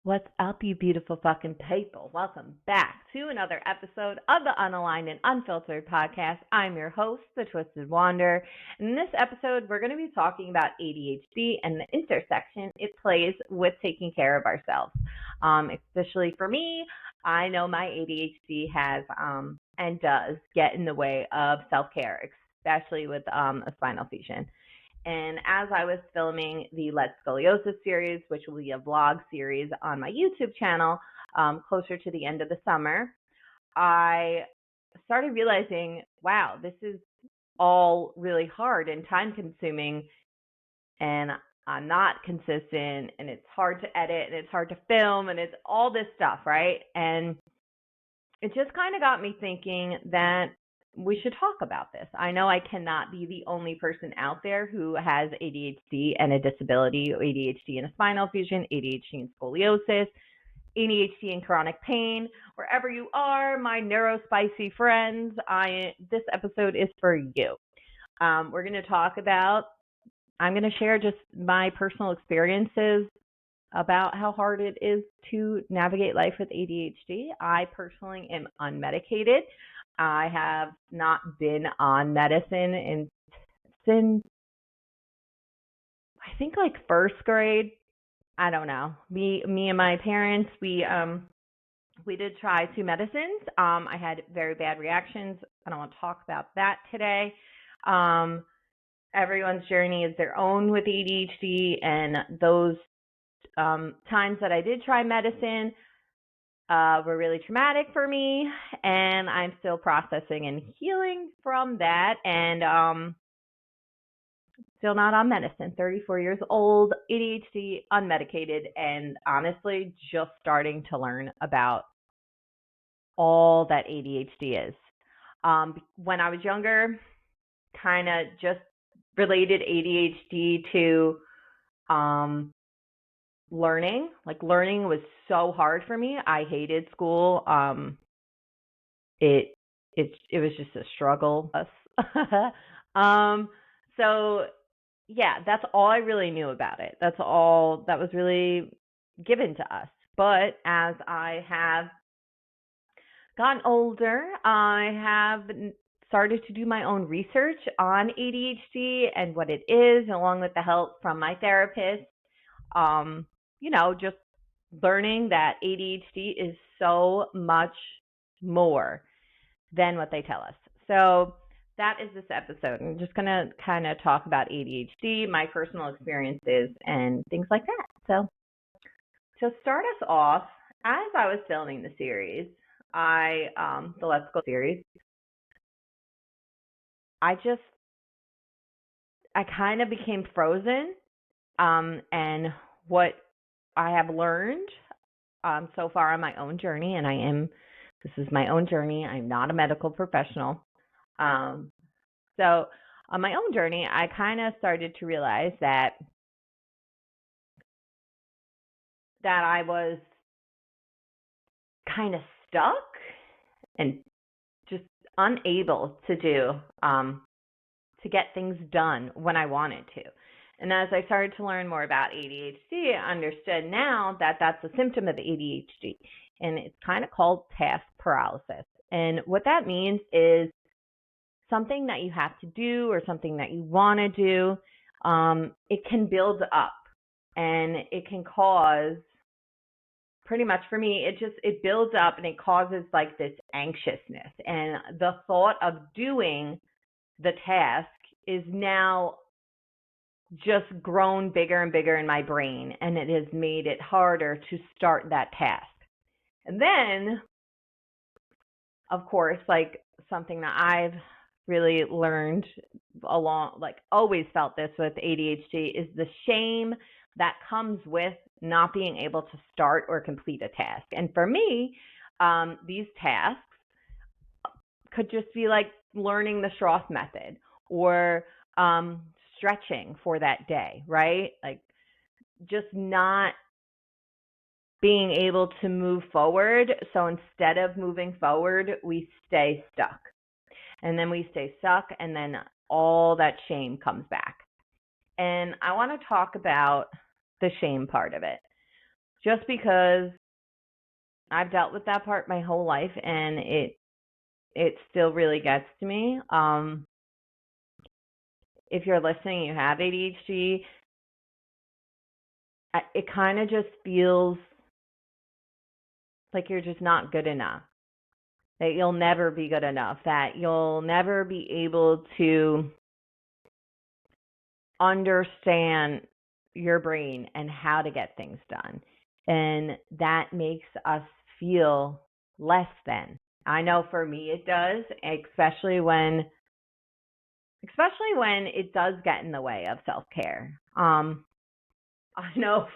What's up, you beautiful fucking people? Welcome back to another episode of the Unaligned and Unfiltered podcast. I'm your host, The Twisted Wander. In this episode, we're going to be talking about ADHD and the intersection it plays with taking care of ourselves. Especially for me, I know my ADHD has and does get in the way of self-care, especially with a spinal fusion. And as I was filming the Let's Scoliosis series, which will be a vlog series on my YouTube channel closer to the end of the summer, I started realizing, wow, this is all really hard and time consuming, and I'm not consistent, and it's hard to edit, and it's hard to film, and it's all this stuff, right? And it just kind of got me thinking that we should talk about this. I know I cannot be the only person out there who has ADHD and a disability, ADHD and a spinal fusion, ADHD and scoliosis, ADHD and chronic pain. Wherever you are, my neurospicy friends, this episode is for you. We're going to talk about, I'm going to share just my personal experiences about how hard it is to navigate life with ADHD. I personally am unmedicated. I have not been on medicine since I think like first grade. I don't know. Me and my parents, we did try 2 medicines. I had very bad reactions. I don't want to talk about that today. Everyone's journey is their own with ADHD, and those times that I did try medicine were really traumatic for me, and I'm still processing and healing from that, and still not on medicine. 34 years old, ADHD, unmedicated, and honestly just starting to learn about all that ADHD is. When I was younger, kind of just related ADHD to learning. Like, learning was so hard for me. I hated school. It was just a struggle. So yeah, that's all I really knew about it. That's all that was really given to us. But as I have gotten older, I have started to do my own research on ADHD and what it is, along with the help from my therapist. Just learning that ADHD is so much more than what they tell us. So that is this episode. I'm just going to kind of talk about ADHD, my personal experiences, and things like that. So to start us off, as I was filming the series, the Let's Go series, I kind of became frozen, and what I have learned so far on my own journey, and this is my own journey. I'm not a medical professional. So on my own journey, I kind of started to realize that I was kind of stuck and just unable to get things done when I wanted to. And as I started to learn more about ADHD, I understood now that that's a symptom of ADHD, and it's kind of called task paralysis. And what that means is something that you have to do or something that you want to do, it can build up, and it can cause, pretty much for me, it builds up and it causes like this anxiousness. And the thought of doing the task is now just grown bigger and bigger in my brain, and it has made it harder to start that task. And then, of course, like something that I've really learned always felt this with ADHD is the shame that comes with not being able to start or complete a task. And for me, these tasks could just be like learning the Strauss method or stretching for that day, right? Like just not being able to move forward. So instead of moving forward, we stay stuck. And then we stay stuck, and then all that shame comes back. And I want to talk about the shame part of it. just because I've dealt with that part my whole life, and it still really gets to me. If you're listening, you have ADHD, it kind of just feels like you're just not good enough, that you'll never be good enough, that you'll never be able to understand your brain and how to get things done. And that makes us feel less than. I know for me it does, especially when it does get in the way of self-care. I know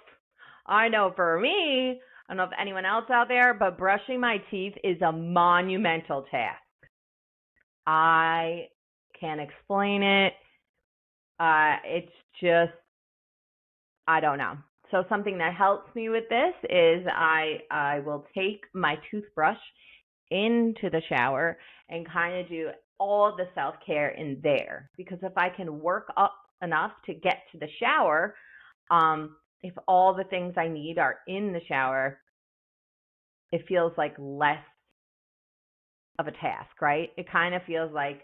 for me, I don't know if anyone else out there, but brushing my teeth is a monumental task. I can't explain it. It's just, I don't know. So something that helps me with this is I will take my toothbrush into the shower and kind of do all the self-care in there. Because if I can work up enough to get to the shower, if all the things I need are in the shower, it feels like less of a task, right? It kind of feels like,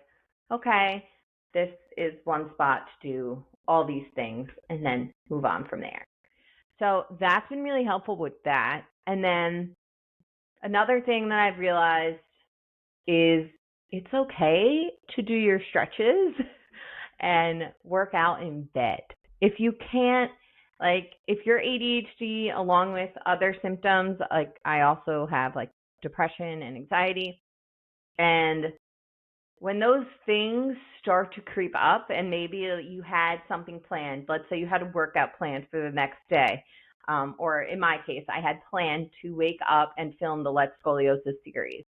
okay, this is one spot to do all these things and then move on from there. So that's been really helpful with that. And then another thing that I've realized is it's okay to do your stretches and work out in bed. If you can't, like if you're ADHD along with other symptoms, like I also have like depression and anxiety, and when those things start to creep up and maybe you had something planned, let's say you had a workout planned for the next day, or in my case, I had planned to wake up and film the Let's Scoliosis series.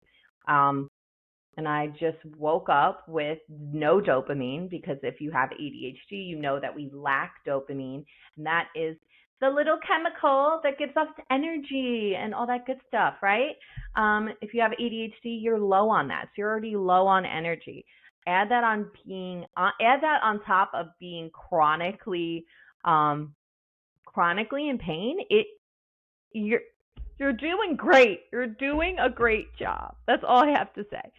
And I just woke up with no dopamine, because if you have ADHD, you know that we lack dopamine, and that is the little chemical that gives us energy and all that good stuff, right? If you have ADHD, you're low on that. So you're already low on energy. Add that on top of being chronically in pain. You're doing great. You're doing a great job. That's all I have to say.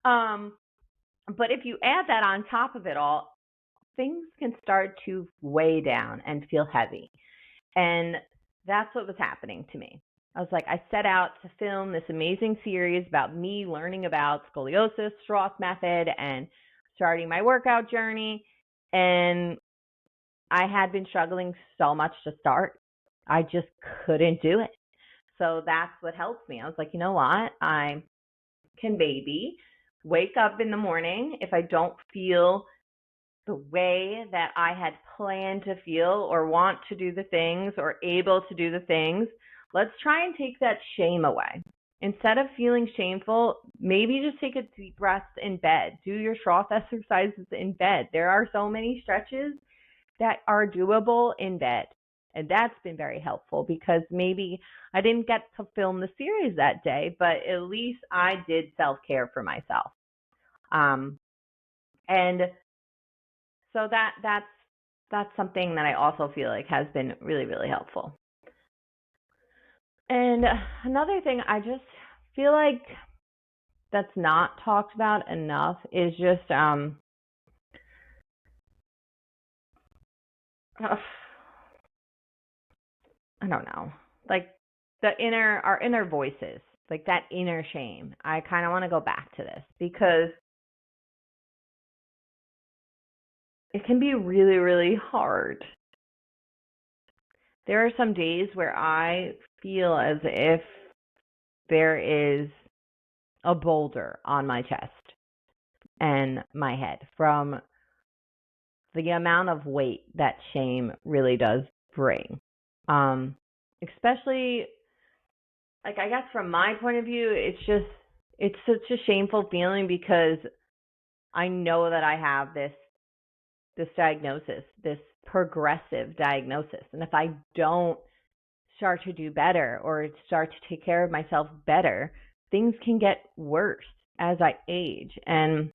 But if you add that on top of it all, things can start to weigh down and feel heavy. And that's what was happening to me. I was like, I set out to film this amazing series about me learning about scoliosis, Strauss method, and starting my workout journey. And I had been struggling so much to start. I just couldn't do it. So that's what helped me. I was like, you know what? I can wake up in the morning if I don't feel the way that I had planned to feel or want to do the things or able to do the things. Let's try and take that shame away. Instead of feeling shameful, maybe just take a deep breath in bed. Do your Strauss exercises in bed. There are so many stretches that are doable in bed. And that's been very helpful, because maybe I didn't get to film the series that day, but at least I did self-care for myself. And so that's something that I also feel like has been really, really helpful. And another thing I just feel like that's not talked about enough is just I don't know, like our inner voices, like that inner shame. I kind of want to go back to this, because it can be really, really hard. There are some days where I feel as if there is a boulder on my chest and my head from the amount of weight that shame really does bring. Especially, like, I guess from my point of view, it's such a shameful feeling, because I know that I have this diagnosis, this progressive diagnosis. And if I don't start to do better or start to take care of myself better, things can get worse as I age. And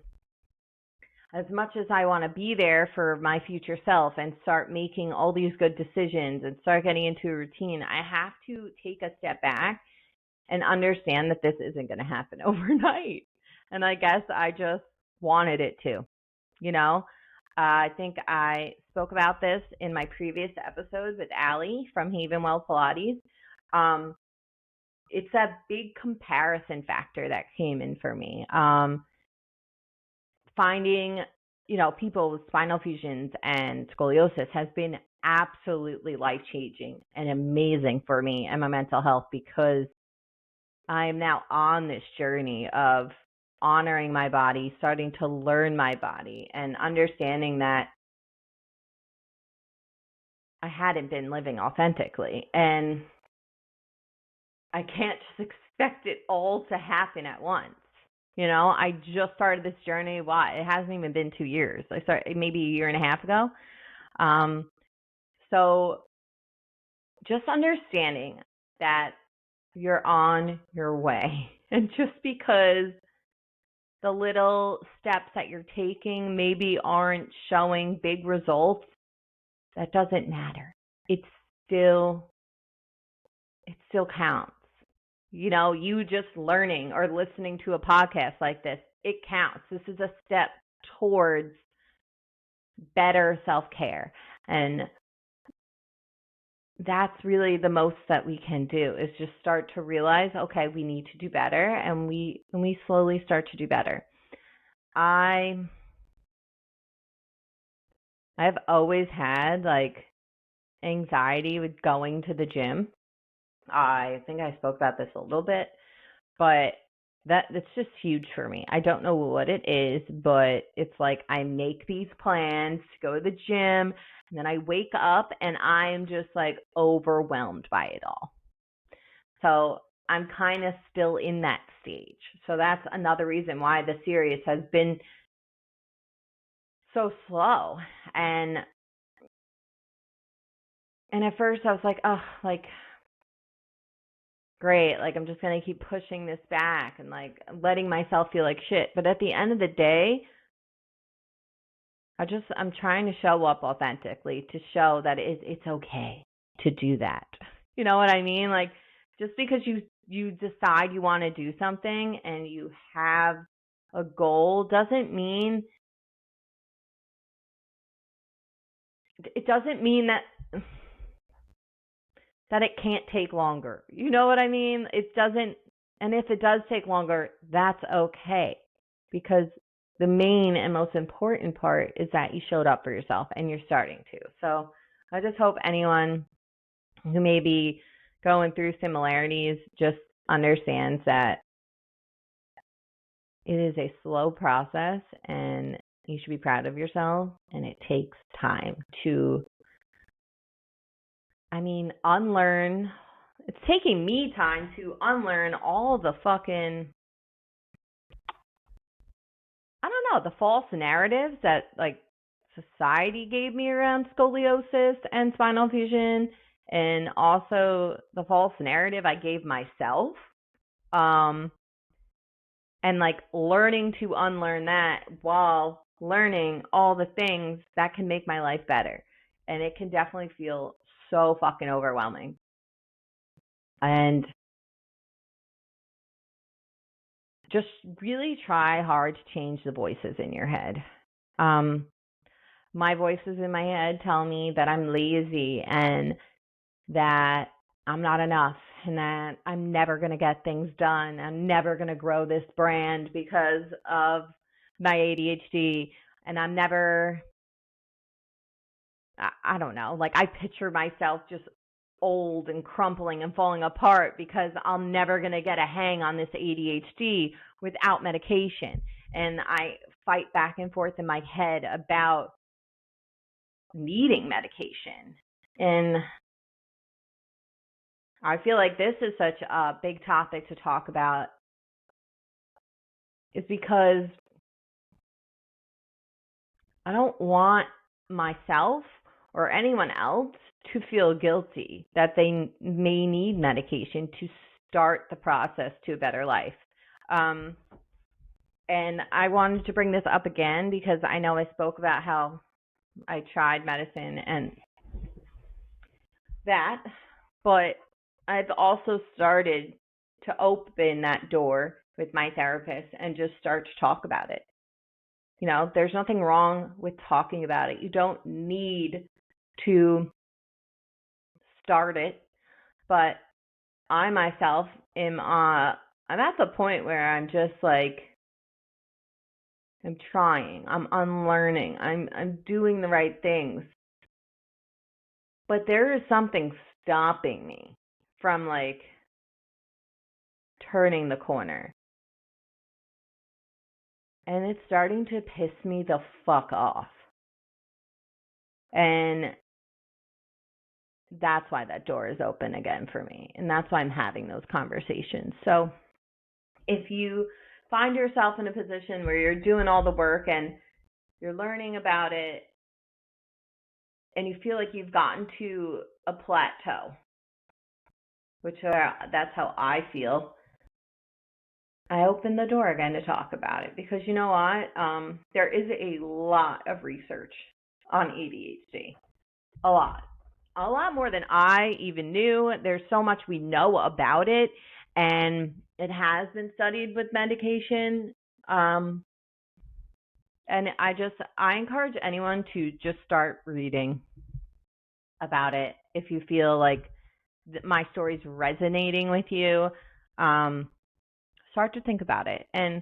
as much as I want to be there for my future self and start making all these good decisions and start getting into a routine, I have to take a step back and understand that this isn't going to happen overnight. And I guess I just wanted it to, you know? I think I spoke about this in my previous episode with Allie from Haven Well Pilates. It's a big comparison factor that came in for me. Finding, people with spinal fusions and scoliosis has been absolutely life-changing and amazing for me and my mental health, because I am now on this journey of honoring my body, starting to learn my body, and understanding that I hadn't been living authentically. And I can't just expect it all to happen at once. I just started this journey. It hasn't even been 2 years. I started maybe a year and a half ago. So just understanding that you're on your way. And just because the little steps that you're taking maybe aren't showing big results, that doesn't matter. It still counts. You just learning or listening to a podcast like this, it counts. This is a step towards better self-care. And that's really the most that we can do, is just start to realize, okay, we need to do better, and we slowly start to do better. I've always had anxiety with going to the gym. I think I spoke about this a little bit, but that's just huge for me. I don't know what it is, but it's like I make these plans to go to the gym, and then I wake up and I'm just overwhelmed by it all. So I'm kind of still in that stage. So that's another reason why the series has been so slow. And at first I was like, oh, great, I'm just going to keep pushing this back and letting myself feel like shit. But at the end of the day, I'm trying to show up authentically, to show that it's okay to do that. You know what I mean? Just because you decide you want to do something and you have a goal doesn't mean that it can't take longer. You know what I mean? It doesn't, and if it does take longer, that's okay, because the main and most important part is that you showed up for yourself and you're starting to. So I just hope anyone who may be going through similarities just understands that it is a slow process and you should be proud of yourself, and it takes time to unlearn. It's taking me time to unlearn all the fucking, the false narratives that society gave me around scoliosis and spinal fusion, and also the false narrative I gave myself. And learning to unlearn that while learning all the things that can make my life better. And it can definitely feel so fucking overwhelming. And just really try hard to change the voices in your head. My voices in my head tell me that I'm lazy and that I'm not enough and that I'm never going to get things done. I'm never going to grow this brand because of my ADHD. And I'm never, I don't know, I picture myself just old and crumpling and falling apart because I'm never going to get a hang on this ADHD without medication. And I fight back and forth in my head about needing medication. And I feel like this is such a big topic to talk about, is because I don't want myself or anyone else to feel guilty that they may need medication to start the process to a better life. And I wanted to bring this up again because I know I spoke about how I tried medicine and that, but I've also started to open that door with my therapist and just start to talk about it. You know, there's nothing wrong with talking about it. You don't need to start it, but I myself am I'm at the point where I'm just like I'm trying, I'm unlearning, I'm doing the right things. But there is something stopping me from like turning the corner. And it's starting to piss me the fuck off. And that's why that door is open again for me. And that's why I'm having those conversations. So if you find yourself in a position where you're doing all the work and you're learning about it and you feel like you've gotten to a plateau, which that's how I feel, I open the door again to talk about it because you know what? There is a lot of research on ADHD. A lot more than I even knew. There's so much we know about it, and it has been studied with medication. And I encourage anyone to just start reading about it if you feel like my story's resonating with you. Start to think about it and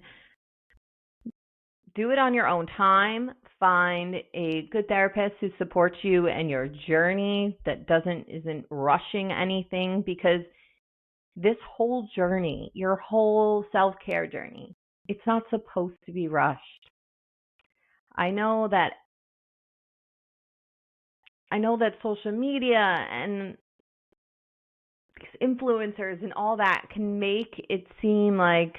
do it on your own time. Find a good therapist who supports you in your journey that isn't rushing anything, because this whole journey, your whole self-care journey, it's not supposed to be rushed. I know that social media and influencers and all that can make it seem like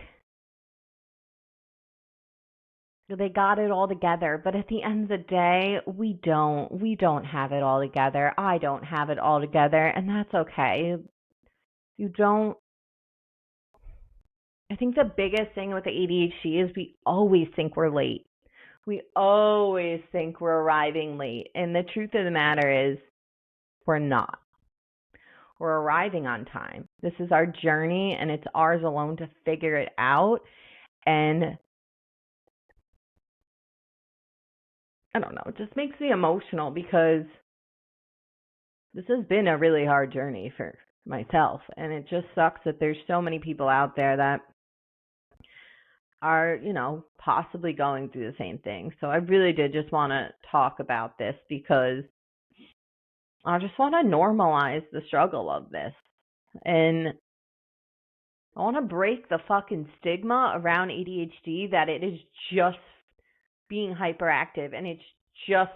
they got it all together, but at the end of the day, we don't have it all together. I don't have it all together, and that's okay. You don't. I think the biggest thing with the ADHD is we always think we're late. We always think we're arriving late, and the truth of the matter is we're not. We're arriving on time. This is our journey, and it's ours alone to figure it out. And I don't know, it just makes me emotional because this has been a really hard journey for myself. And it just sucks that there's so many people out there that are, possibly going through the same thing. So I really did just want to talk about this because I just want to normalize the struggle of this. And I want to break the fucking stigma around ADHD that it is just being hyperactive and it's just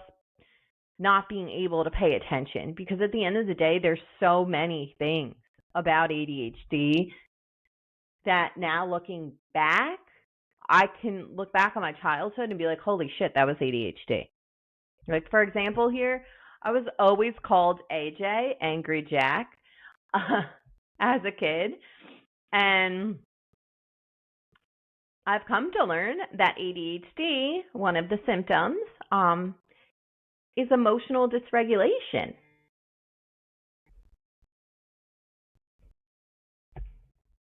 not being able to pay attention. Because at the end of the day, there's so many things about ADHD that now looking back, I can look back on my childhood and be like, holy shit, that was ADHD. Like, for example, here, I was always called AJ, Angry Jack, as a kid. And I've come to learn that ADHD, one of the symptoms, is emotional dysregulation.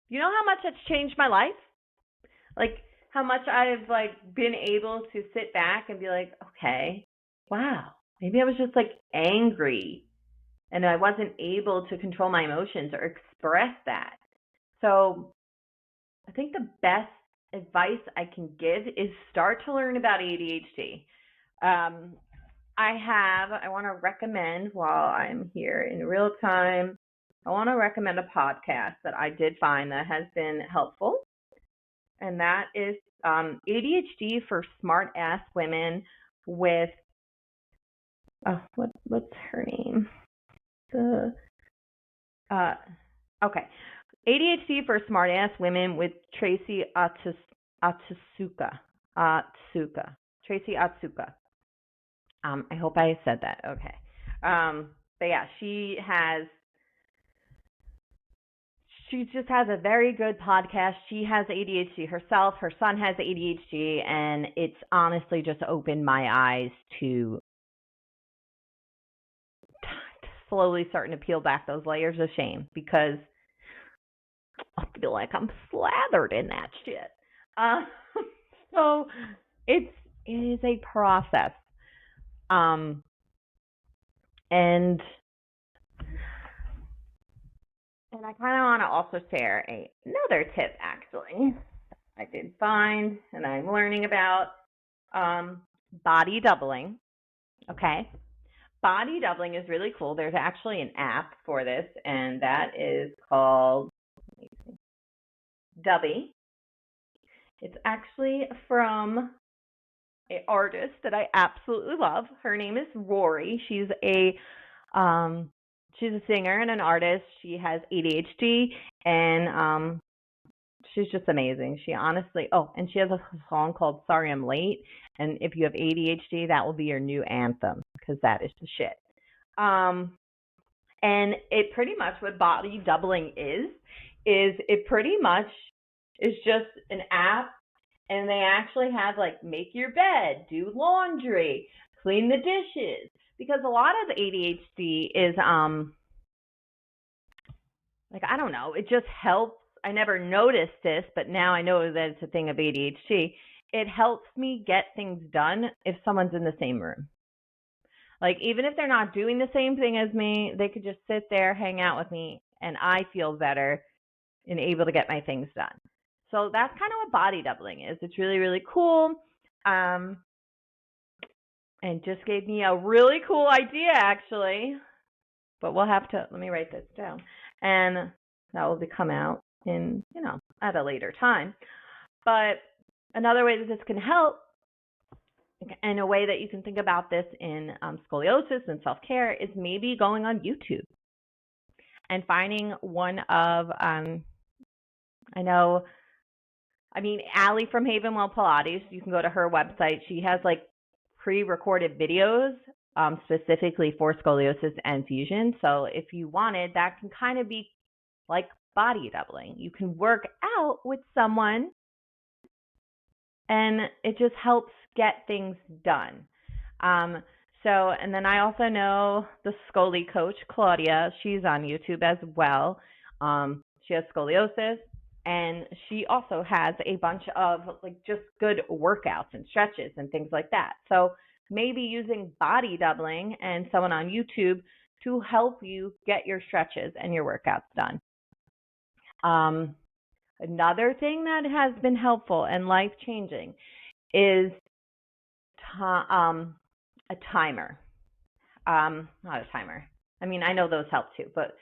You know how much that's changed my life? Like, how much I've been able to sit back and be like, okay, wow, maybe I was just angry and I wasn't able to control my emotions or express that. So I think the best advice I can give is start to learn about ADHD. I want to recommend, while I'm here in real time, I want to recommend a podcast that I did find that has been helpful. And that is ADHD for Smart Ass Women with, what's her name? Okay. ADHD for Smart Ass Women with Tracy Atsuka. Tracy Atsuka. I hope I said that. Okay. But yeah, she she just has a very good podcast. She has ADHD herself. Her son has ADHD, and it's honestly just opened my eyes to slowly starting to peel back those layers of shame, because I feel like I'm slathered in that shit. So it is a process. And I kind of want to also share another tip, actually. I did find, and I'm learning about body doubling. Okay. Body doubling is really cool. There's actually an app for this, and that is called Dubby. It's actually from an artist that I absolutely love. Her name is Rory. She's a singer and an artist. She has ADHD, and she's just amazing. She honestly, and she has a song called Sorry I'm Late. And if you have ADHD, that will be your new anthem, because that is the shit. And it pretty much, what body doubling is it pretty much is just an app, and they actually have like make your bed, do laundry, clean the dishes, because a lot of ADHD is like, I don't know, it just helps. I never noticed this, but now I know that it's a thing of ADHD. It helps me get things done if someone's in the same room. Like, even if they're not doing the same thing as me, they could just sit there, hang out with me, and I feel better and able to get my things done. So that's kind of what body doubling is. It's really, really cool. And just gave me a really cool idea, actually. But we'll have to, let me write this down. And that will come out in, at a later time. But another way that this can help, and a way that you can think about this in scoliosis and self-care, is maybe going on YouTube and finding one of, Allie from Havenwell Pilates. You can go to her website. She has like pre-recorded videos specifically for scoliosis and fusion. So if you wanted, that can kind of be like body doubling. You can work out with someone, and it just helps get things done. And then I also know the Scoli coach, Claudia. She's on YouTube as well. She has scoliosis, and she also has a bunch of like just good workouts and stretches and things like that. So maybe using body doubling and someone on YouTube to help you get your stretches and your workouts done. Another thing that has been helpful and life-changing is a timer. Not a timer. I know those help too, but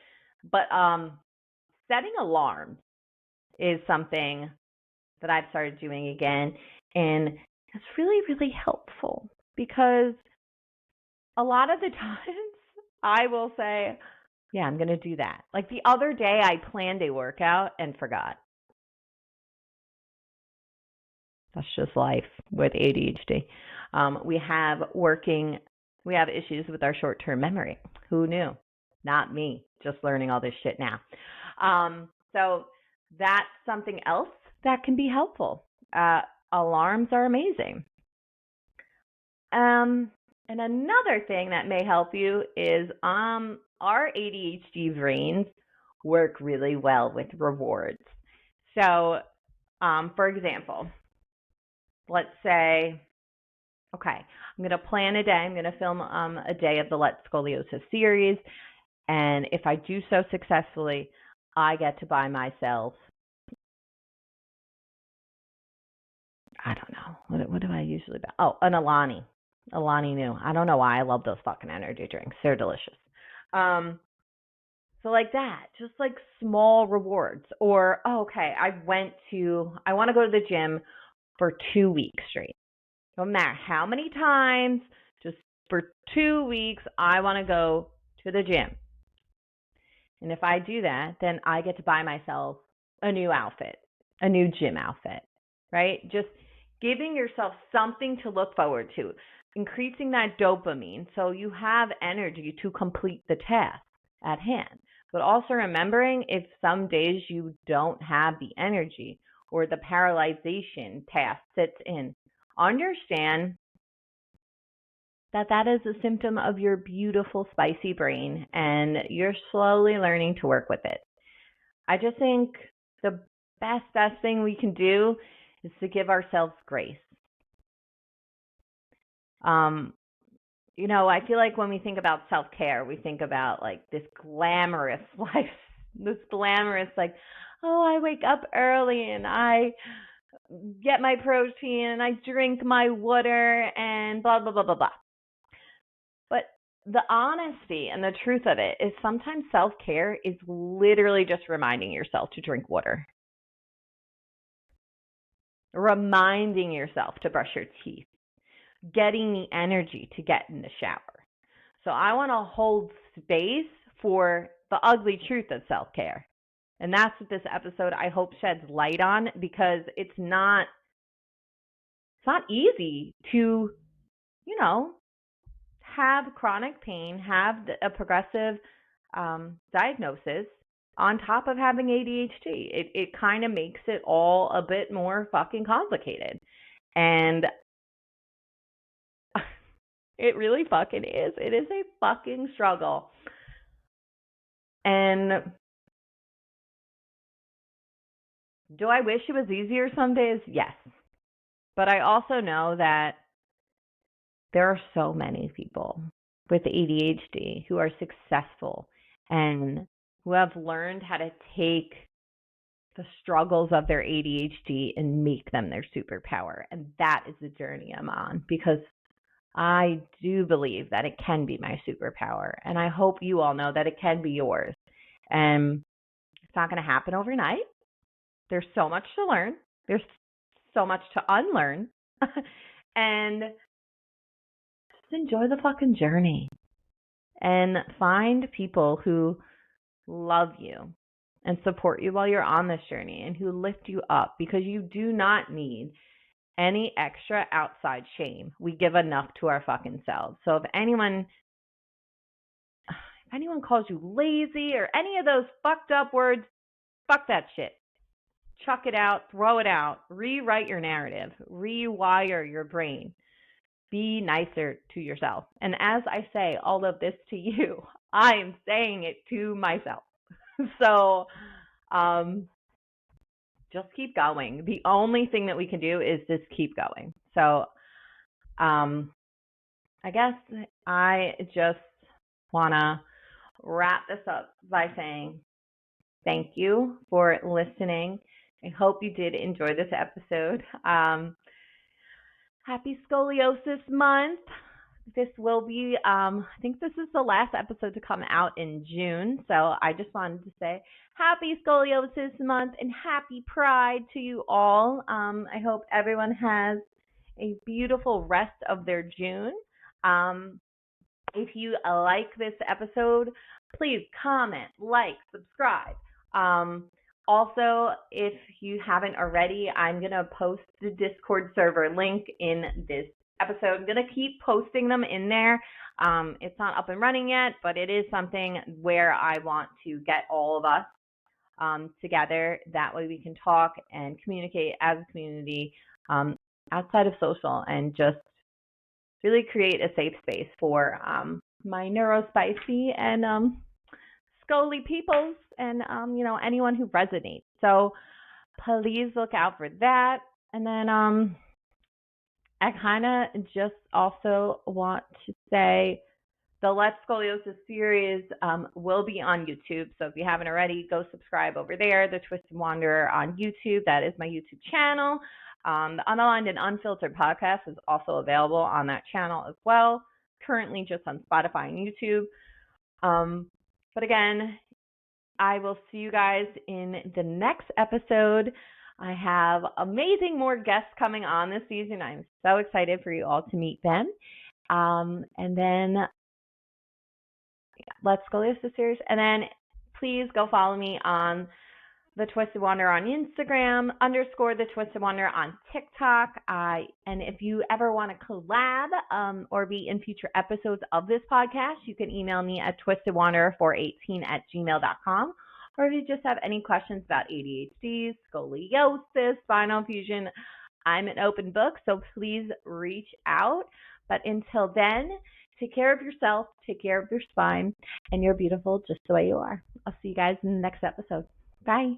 setting alarms is something that I've started doing again, and it's really, really helpful, because a lot of the times I will say, yeah, I'm going to do that. Like the other day, I planned a workout and forgot. That's just life with ADHD. We have issues with our short-term memory. Who knew? Not me, just learning all this shit now. So that's something else that can be helpful. Alarms are amazing. And another thing that may help you is our ADHD brains work really well with rewards. So, for example, let's say, okay, I'm going to plan a day. I'm going to film a day of the Let's Scoliosis series. And if I do so successfully, I get to buy myself, I don't know, what do I usually buy? Oh, an Alani New. I don't know why I love those fucking energy drinks. They're delicious. So like that, just like small rewards. Or, okay, I want to go to the gym for 2 weeks straight. No matter how many times, just for 2 weeks, I want to go to the gym. And if I do that, then I get to buy myself a new outfit, a new gym outfit, right? Just giving yourself something to look forward to, increasing that dopamine so you have energy to complete the task at hand. but also remembering if some days you don't have the energy or the paralyzation task sits in. Understand that that is a symptom of your beautiful, spicy brain, and you're slowly learning to work with it. I just think the best thing we can do is to give ourselves grace. I feel like when we think about self-care, we think about like this glamorous life, this glamorous, like, oh, I wake up early and I get my protein and I drink my water and blah, blah, blah, blah, blah. But the honesty and the truth of it is sometimes self-care is literally just reminding yourself to drink water, reminding yourself to brush your teeth, getting the energy to get in the shower. So I want to hold space for the ugly truth of self-care. And that's what this episode, I hope, sheds light on, because it's not easy to, have chronic pain, have a progressive diagnosis on top of having ADHD. It kind of makes it all a bit more fucking complicated. And it really fucking is. It is a fucking struggle. And do I wish it was easier some days? Yes. But I also know that there are so many people with ADHD who are successful and who have learned how to take the struggles of their ADHD and make them their superpower. And that is the journey I'm on, because I do believe that it can be my superpower. And I hope you all know that it can be yours. And it's not going to happen overnight. There's so much to learn. There's so much to unlearn. And just enjoy the fucking journey. And find people who love you and support you while you're on this journey and who lift you up, because you do not need any extra outside shame. We give enough to our fucking selves. So if anyone calls you lazy or any of those fucked up words, fuck that shit. Chuck it out, throw it out, rewrite your narrative, rewire your brain. Be nicer to yourself. And as I say all of this to you, I am saying it to myself. So just keep going. The only thing that we can do is just keep going. So I guess I just want to wrap this up by saying thank you for listening. I hope you did enjoy this episode. Happy Scoliosis Month. This will be, I think this is the last episode to come out in June. So I just wanted to say happy Scoliosis Month and happy Pride to you all. I hope everyone has a beautiful rest of their June. If you like this episode, please comment, like, subscribe. Also, if you haven't already, I'm going to post the Discord server link in this episode. I'm going to keep posting them in there. It's not up and running yet, but it is something where I want to get all of us together. That way we can talk and communicate as a community outside of social, and just really create a safe space for my neurospicy and Scully peoples and anyone who resonates. So please look out for that. And then I kind of just also want to say the Let's Scoliosis series will be on YouTube. So if you haven't already, go subscribe over there, The Twisted Wanderer on YouTube. That is my YouTube channel. The Unaligned and Unfiltered podcast is also available on that channel as well. Currently just on Spotify and YouTube. But again, I will see you guys in the next episode. I have amazing more guests coming on this season. I'm so excited for you all to meet them. And then Let's Scoliosis series. And then please go follow me on The Twisted Wanderer on Instagram, _ The Twisted Wanderer on TikTok. And if you ever want to collab or be in future episodes of this podcast, you can email me at twistedwanderer418@gmail.com. Or if you just have any questions about ADHD, scoliosis, spinal fusion, I'm an open book, so please reach out. But until then, take care of yourself, take care of your spine, and you're beautiful just the way you are. I'll see you guys in the next episode. Bye.